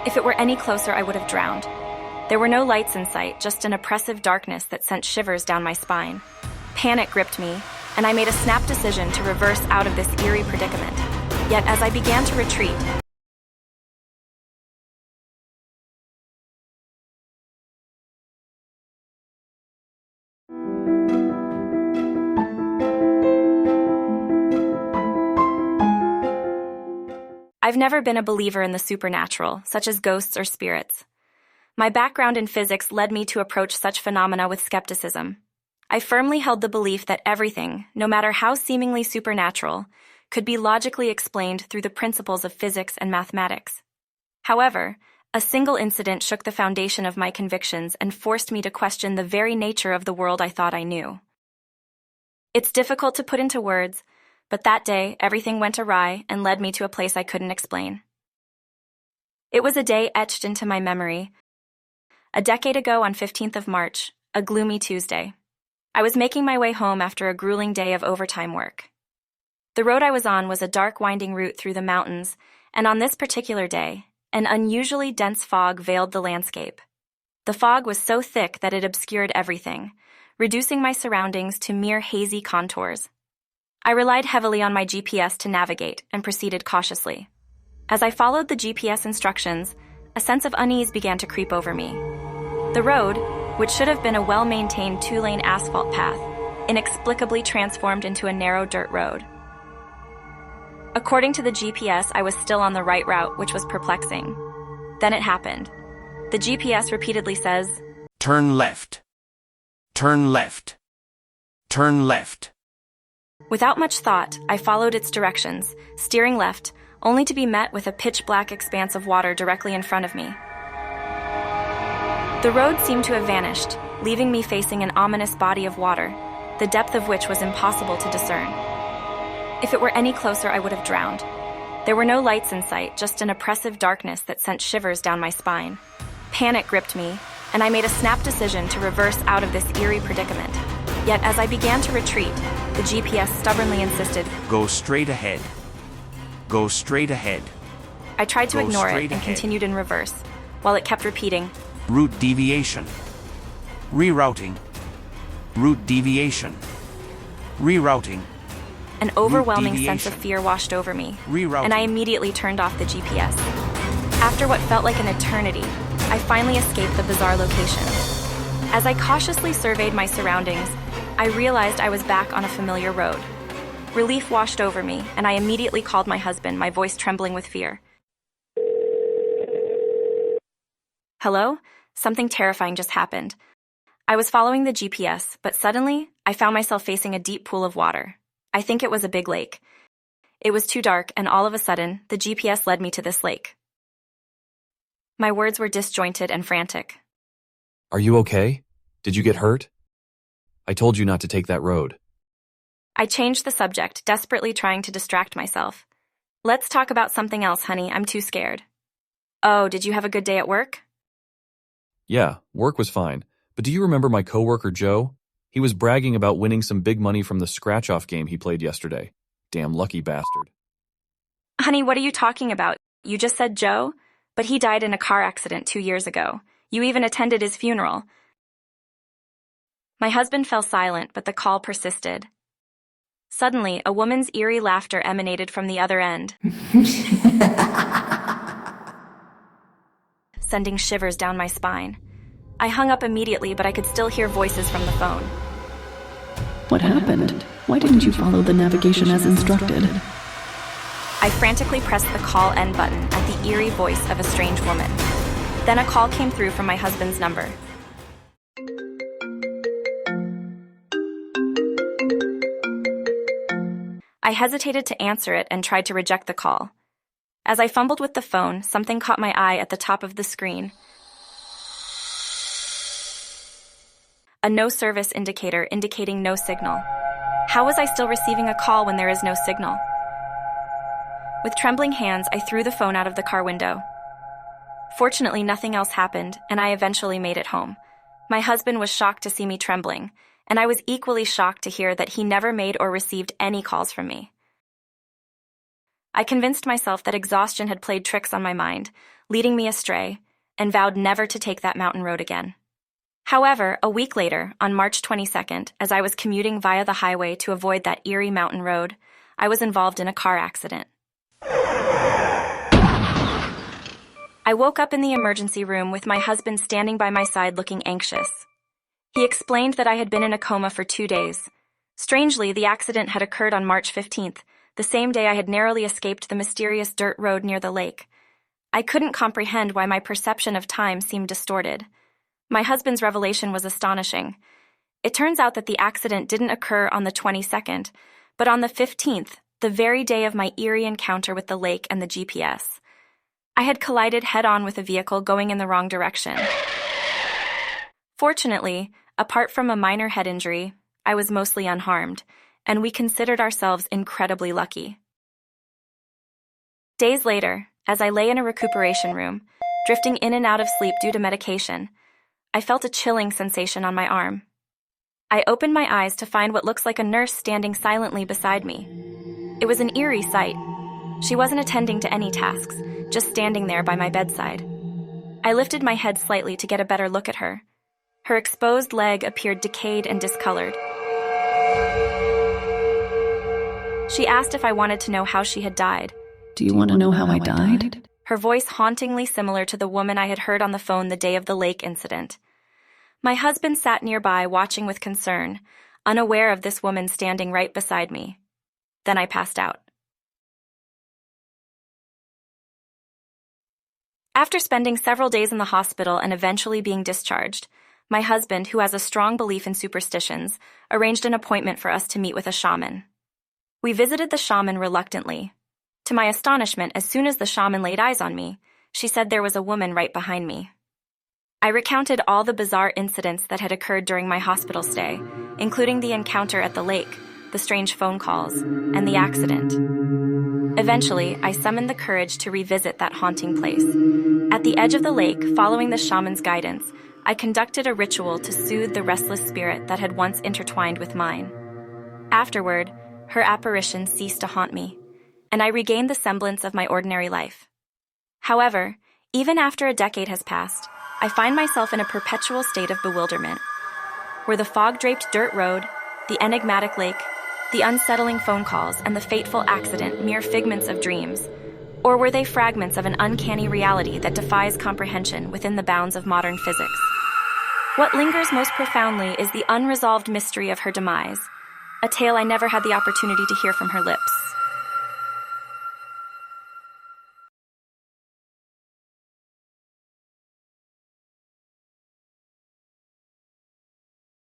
If it were any closer, I would have drowned. There were no lights in sight, just an oppressive darkness that sent shivers down my spine. Panic gripped me, and I made a snap decision to reverse out of this eerie predicament. Yet as I began to retreat, I've never been a believer in the supernatural, such as ghosts or spirits. My background in physics led me to approach such phenomena with skepticism. I firmly held the belief that everything, no matter how seemingly supernatural, could be logically explained through the principles of physics and mathematics. However, a single incident shook the foundation of my convictions and forced me to question the very nature of the world I thought I knew. It's difficult to put into words, but that day, everything went awry and led me to a place I couldn't explain. It was a day etched into my memory. A decade ago on 15th of March, a gloomy Tuesday. I was making my way home after a grueling day of overtime work. The road I was on was a dark, winding route through the mountains, and on this particular day, an unusually dense fog veiled the landscape. The fog was so thick that it obscured everything, reducing my surroundings to mere hazy contours. I relied heavily on my GPS to navigate and proceeded cautiously. As I followed the GPS instructions, a sense of unease began to creep over me. The road, which should have been a well-maintained 2-lane asphalt path, inexplicably transformed into a narrow dirt road. According to the GPS, I was still on the right route, which was perplexing. Then it happened. The GPS repeatedly says, "Turn left. Turn left. Turn left." Without much thought, I followed its directions, steering left, only to be met with a pitch-black expanse of water directly in front of me. The road seemed to have vanished, leaving me facing an ominous body of water, the depth of which was impossible to discern. If it were any closer, I would have drowned. There were no lights in sight, just an oppressive darkness that sent shivers down my spine. Panic gripped me, and I made a snap decision to reverse out of this eerie predicament. Yet as I began to retreat, the GPS stubbornly insisted, "Go straight ahead. Go straight ahead." I tried to Go ignore it straight and ahead. continued in reverse, while it kept repeating, Route deviation. Rerouting. Route deviation. Rerouting. An overwhelming deviation. sense of fear washed over me, Rerouting. and I immediately turned off the GPS. After what felt like an eternity, I finally escaped the bizarre location. As I cautiously surveyed my surroundings, I realized I was back on a familiar road. Relief washed over me, and I immediately called my husband, my voice trembling with fear. "Hello? Something terrifying just happened. I was following the GPS, but suddenly, I found myself facing a deep pool of water. I think it was a big lake. It was too dark, and all of a sudden, the GPS led me to this lake." My words were disjointed and frantic. Are you okay? Did you get hurt? I told you not to take that road. I changed the subject, desperately trying to distract myself. "Let's talk about something else, honey. I'm too scared." "Oh, did you have a good day at work?" Yeah, work was fine. But do you remember my coworker Joe? He was bragging about winning some big money from the scratch-off game he played yesterday. Damn lucky bastard. "Honey, what are you talking about? You just said Joe? But he died in a car accident 2 years ago. You even attended his funeral." My husband fell silent, but the call persisted. Suddenly, a woman's eerie laughter emanated from the other end, sending shivers down my spine. I hung up immediately, but I could still hear voices from the phone. What happened? Why didn't you follow the navigation as instructed? I frantically pressed the call end button at the eerie voice of a strange woman. Then a call came through from my husband's number. I hesitated to answer it and tried to reject the call. As I fumbled with the phone, something caught my eye at the top of the screen. A no service indicator indicating no signal. How was I still receiving a call when there is no signal? With trembling hands, I threw the phone out of the car window. Fortunately, nothing else happened, and I eventually made it home. My husband was shocked to see me trembling, and I was equally shocked to hear that he never made or received any calls from me. I convinced myself that exhaustion had played tricks on my mind, leading me astray, and vowed never to take that mountain road again. However, a week later, on March 22nd, as I was commuting via the highway to avoid that eerie mountain road, I was involved in a car accident. I woke up in the emergency room with my husband standing by my side looking anxious. He explained that I had been in a coma for 2 days. Strangely, the accident had occurred on March 15th, the same day I had narrowly escaped the mysterious dirt road near the lake. I couldn't comprehend why my perception of time seemed distorted. My husband's revelation was astonishing. It turns out that the accident didn't occur on the 22nd, but on the 15th, the very day of my eerie encounter with the lake and the GPS. I had collided head-on with a vehicle going in the wrong direction. Fortunately, apart from a minor head injury, I was mostly unharmed, and we considered ourselves incredibly lucky. Days later, as I lay in a recuperation room, drifting in and out of sleep due to medication, I felt a chilling sensation on my arm. I opened my eyes to find what looks like a nurse standing silently beside me. It was an eerie sight. She wasn't attending to any tasks, just standing there by my bedside. I lifted my head slightly to get a better look at her. Her exposed leg appeared decayed and discolored. She asked if I wanted to know how she had died. Do you want to know how I died? Her voice hauntingly similar to the woman I had heard on the phone the day of the lake incident. My husband sat nearby watching with concern, unaware of this woman standing right beside me. Then I passed out. After spending several days in the hospital and eventually being discharged, my husband, who has a strong belief in superstitions, arranged an appointment for us to meet with a shaman. We visited the shaman reluctantly. To my astonishment, as soon as the shaman laid eyes on me, she said there was a woman right behind me. I recounted all the bizarre incidents that had occurred during my hospital stay, including the encounter at the lake, the strange phone calls, and the accident. Eventually, I summoned the courage to revisit that haunting place. At the edge of the lake, following the shaman's guidance, I conducted a ritual to soothe the restless spirit that had once intertwined with mine. Afterward, her apparition ceased to haunt me, and I regained the semblance of my ordinary life. However, even after a decade has passed, I find myself in a perpetual state of bewilderment. Were the fog-draped dirt road, the enigmatic lake, the unsettling phone calls, and the fateful accident mere figments of dreams? Or were they fragments of an uncanny reality that defies comprehension within the bounds of modern physics? What lingers most profoundly is the unresolved mystery of her demise, a tale I never had the opportunity to hear from her lips.